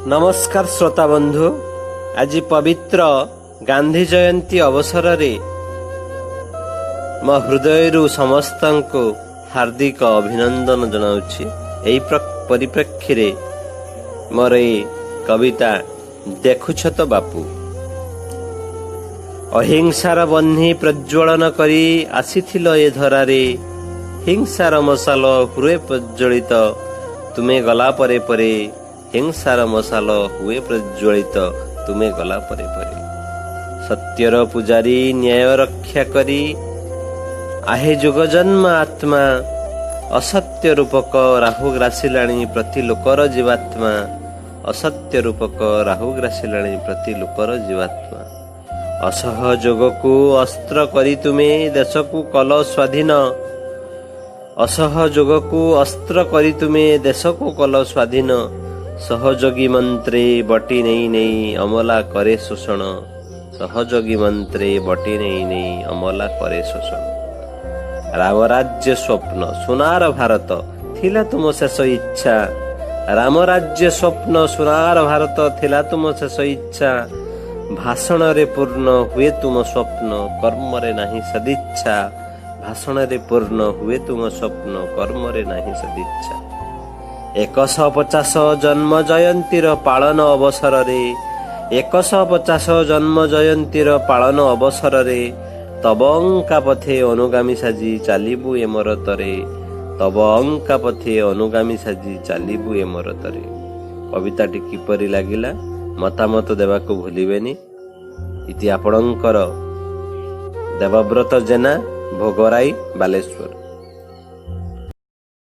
नमस्कार श्रोता बंधु, आज पवित्र गांधी जयंती अवसर रे मो हृदय समस्त को हार्दिक अभिनंदन जनाऊँगी। यही परिप्रेक्षी रे मोर ये कविता देखुछ तो बापू। अहिंसार बन्ही प्रज्वलन करी आसीथिल ए धरारे, हिंसार मशाल हुए प्रज्वलित तुमे गला परे परे, हिंसार मशाल हुए प्रज्वलित तुमे गला परे परे। सत्यर पुजारी न्याय रक्षा करी आहे जुग जन्म आत्मा, असत्य रूपक राहु ग्रासिलाणी प्रति लोकर जीवात्मा, असत्य रूपक राहु ग्रासिलाणी प्रति लोकर जीवात्मा। असहयोग को अस्त्र करी तुमे देश को कल स्वाधीन, असहयोग को अस्त्र करी तुमे देश को कल स्वाधीन। सहयोगी मंत्रे बटी नहीं नहीं अमला करे शोषण, सहयोगी मंत्रे बटी नहीं नहीं अमला करे शोषण। राम राज्य स्वप्न सुनार भारत थिला तुम शेष इच्छा, राम राज्य स्वप्न सुनार भारत थिला तुम शेष इच्छा। भाषण रे पूर्ण हुए तुम स्वप्न, कर्म रे नहीं सदिच्छा। भाषण रे पूर्ण हुए तुम स्वप्न, कर्म रे नहीं सदिच्छा। 150 जन्म जयंतीर पालन अवसर रे, 150 जन्म जयंतीर पालन अवसर रे, तब अंका पथे अनुगामी साजी चालिबु ए मोर तरे, तब अंका पथे अनुगामी साजी चालिबु ए मोर तरे। कविताटी किपरि लागिला मतामत देवाको भूलिबेनी। इति आपणकर देवव्रत जेना, भोगराई, बालेश्वर।